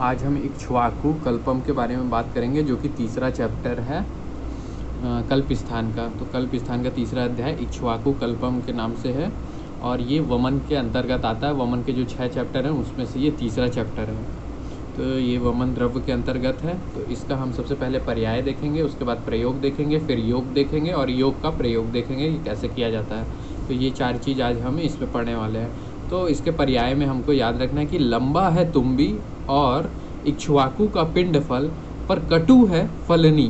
आज हम इक्ष्वाकु कल्पम के बारे में बात करेंगे, जो कि तीसरा चैप्टर है कल्पस्थान का। तो कल्पस्थान का तीसरा अध्याय इक्ष्वाकु कल्पम के नाम से है और ये वमन के अंतर्गत आता है। वमन के जो 6 चैप्टर हैं उसमें से ये तीसरा चैप्टर है। तो ये वमन द्रव्य के अंतर्गत है। तो इसका हम सबसे पहले पर्याय देखेंगे, उसके बाद प्रयोग देखेंगे, फिर योग देखेंगे और योग का प्रयोग देखेंगे कि कैसे किया जाता है। तो ये 4 चीज़ आज हम इसमें पढ़ने वाले हैं। तो इसके पर्याय में हमको याद रखना है कि लंबा है तुम्बी और इक्ष्वाकु का पिंड फल पर कटु है फलनी।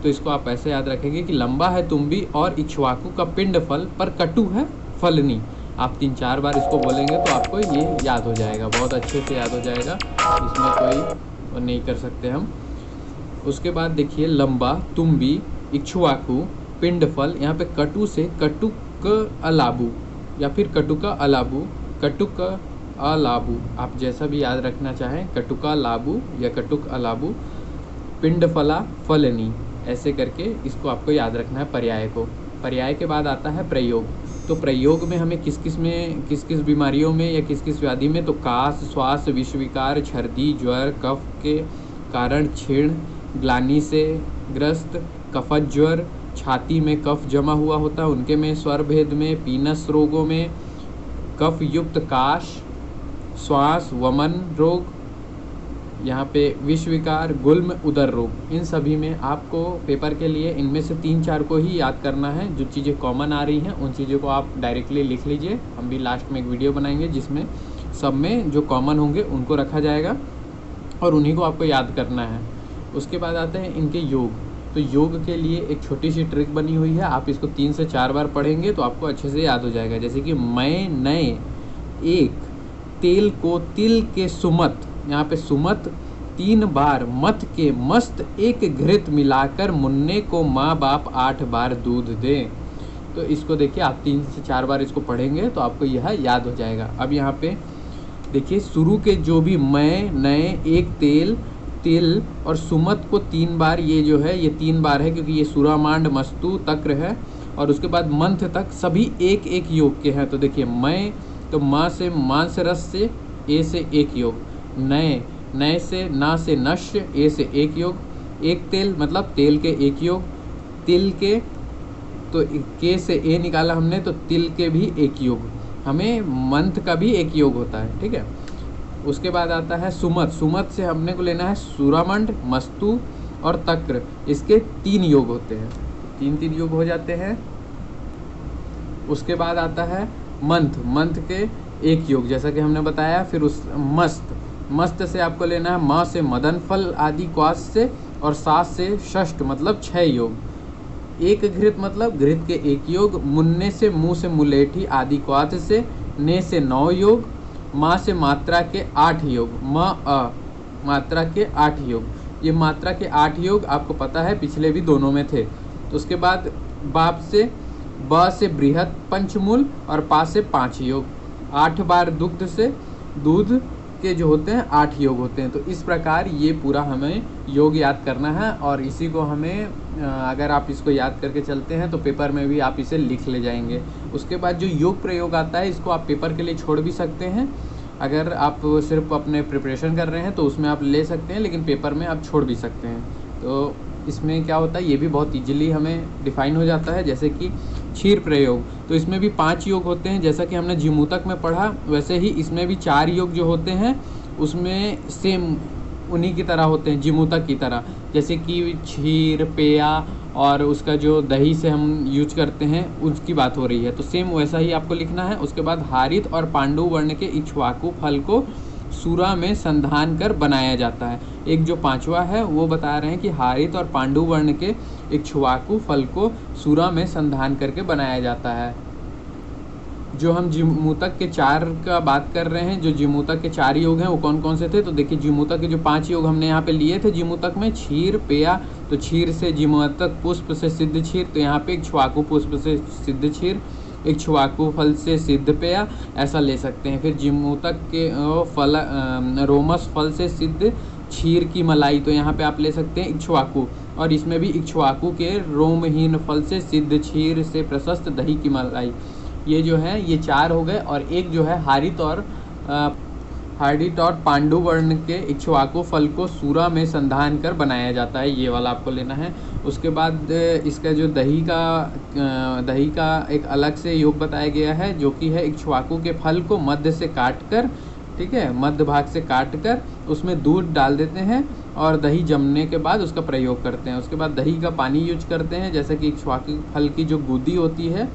तो इसको आप ऐसे याद रखेंगे कि लंबा है तुम्बी और इक्ष्वाकु का पिंड फल पर कटु है फलनी। आप 3-4 बार इसको बोलेंगे तो आपको ये याद हो जाएगा, बहुत अच्छे से याद हो जाएगा, इसमें कोई नहीं कर सकते हम। उसके बाद देखिए लंबा तुम्बी इक्ष्वाकु पिंड फल, यहाँ पे कटु से कटुक अलाबू या फिर कटुका अलाबू, कटुक अलाबू, आप जैसा भी याद रखना चाहें, कटुका लाबू या कटुक अलाबू, पिंड फला फलनी, ऐसे करके इसको आपको याद रखना है पर्याय को। पर्याय के बाद आता है प्रयोग। तो प्रयोग में हमें किस किस बीमारियों में या किस व्याधि में, तो कास, श्वास, विषविकार, छर्दी, ज्वर, कफ के कारण क्षीण, ग्लानि से ग्रस्त, कफज ज्वर, छाती में कफ जमा हुआ होता है उनके में, स्वर भेद में, पीनस रोगों में, कफ युक्त काश, श्वास, वमन रोग, यहाँ पे विषविकार, गुल्म, उदर रोग, इन सभी में आपको पेपर के लिए इनमें से 3-4 को ही याद करना है। जो चीज़ें कॉमन आ रही हैं उन चीज़ों को आप डायरेक्टली लिख लीजिए। हम भी लास्ट में एक वीडियो बनाएंगे जिसमें सब में जो कॉमन होंगे उनको रखा जाएगा और उन्हीं को आपको याद करना है। उसके बाद आते हैं इनके योग। तो योग के लिए एक छोटी सी ट्रिक बनी हुई है, आप इसको 3 से 4 बार पढ़ेंगे तो आपको अच्छे से याद हो जाएगा। जैसे कि मैं नए एक तेल को तिल के सुमत, यहाँ पे सुमत 3 बार, मत के मस्त एक घृत मिलाकर मुन्ने को माँ बाप 8 बार दूध दे। तो इसको देखिए आप 3 से 4 बार इसको पढ़ेंगे तो आपको यह याद हो जाएगा। अब यहाँ पे देखिए शुरू के जो भी मैं नए एक तेल, तिल और सुमत को 3 बार, ये जो है ये 3 बार है क्योंकि ये सुरामांड, मस्तु, तक्र है। और उसके बाद मंथ तक सभी एक एक योग के हैं। तो देखिए मैं, तो माँ से मांस रस से, ए से एक योग, नए, नए से ना से नश्य, ए से एक योग, एक तेल मतलब तेल के एक योग, तिल के तो के से ए निकाला हमने तो तिल के भी एक योग, हमें मंथ का भी एक योग होता है, ठीक है। उसके बाद आता है सुमत। सुमत से हमने को लेना है सुरामंड, मस्तु और तक्र, इसके 3 योग होते हैं, 3 योग हो जाते हैं। उसके बाद आता है मंथ, मंथ के एक योग जैसा कि हमने बताया। फिर उस मस्त, मस्त से आपको लेना है माँ से मदन फल आदि क्वास से और सास से षष्ठ मतलब 6 योग। एक घृत मतलब घृत के एक योग, मुन्ने से मुँह से मुलेठी आदि क्वाथ से, ने से 9 योग, माँ से मात्रा के 8 योग, म अ मात्रा के 8 योग। ये मात्रा के 8 योग आपको पता है पिछले भी दोनों में थे। तो उसके बाद बाप से, ब से बृहत पंचमूल और पा से 5 योग, 8 बार दुग्ध से, दूध के जो होते हैं 8 योग होते हैं। तो इस प्रकार ये पूरा हमें योग याद करना है और इसी को हमें अगर आप इसको याद करके चलते हैं तो पेपर में भी आप इसे लिख ले जाएंगे। उसके बाद जो योग प्रयोग आता है इसको आप पेपर के लिए छोड़ भी सकते हैं। अगर आप सिर्फ अपने प्रिपरेशन कर रहे हैं तो उसमें आप ले सकते हैं, लेकिन पेपर में आप छोड़ भी सकते हैं। तो इसमें क्या होता है ये भी बहुत ईजिली हमें डिफाइन हो जाता है। जैसे कि क्षीर प्रयोग, तो इसमें भी 5 योग होते हैं, जैसा कि हमने जिमूतक में पढ़ा वैसे ही इसमें भी 4 योग जो होते हैं उसमें सेम उन्हीं की तरह होते हैं, जिमूतक की तरह। जैसे कि क्षीर, पेया और उसका जो दही से हम यूज करते हैं उसकी बात हो रही है, तो सेम वैसा ही आपको लिखना है। उसके बाद हारित और पांडु वर्ण के इक्ष्वाकु फल को सूरा में संधान कर बनाया जाता है। एक जो 5वां है वो बता रहे हैं कि हारित और पांडु वर्ण के इक्ष्वाकु फल को सूरा में संधान करके बनाया जाता है। जो हम जिमूतक के 4 का बात कर रहे हैं, जो जिमूतक के 4 योग हैं वो कौन कौन से थे, तो देखिए जिमूतक के जो 5 योग हमने यहाँ पे लिए थे जिमूतक में, क्षीर, पेया, तो क्षीर से जिमूतक पुष्प से सिद्ध क्षीर, तो यहाँ पे इक्ष्वाकु पुष्प से सिद्ध क्षीर, इक्ष्वाकु फल से सिद्ध पेया, ऐसा ले सकते हैं। फिर जिमूतक के फल रोमस फल से सिद्ध क्षीर की मलाई, तो यहाँ पे आप ले सकते हैं इक्ष्वाकु, और इसमें भी इक्ष्वाकु के रोमहीन फल से सिद्ध क्षीर से प्रशस्त दही की मलाई। ये जो है ये 4 हो गए। और एक जो है हारित और हार्डिट और पांडु वर्ण के इक्ष्वाकु फल को सूरा में संधान कर बनाया जाता है, ये वाला आपको लेना है। उसके बाद इसका जो दही का एक अलग से योग बताया गया है, जो कि है इक्ष्वाकु के फल को मध्य से काट कर, ठीक है, मध्य भाग से काट कर उसमें दूध डाल देते हैं और दही जमने के बाद उसका प्रयोग करते हैं। उसके बाद दही का पानी यूज करते हैं, जैसे कि इक्ष्वाकु फल की जो गुदी होती है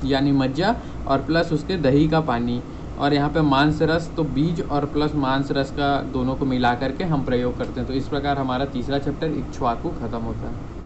यानी मज्जा, और प्लस उसके दही का पानी, और यहाँ पे मांस रस, तो बीज और प्लस मांस रस का दोनों को मिला करके हम प्रयोग करते हैं। तो इस प्रकार हमारा तीसरा चैप्टर इक्ष्वाकु खत्म होता है।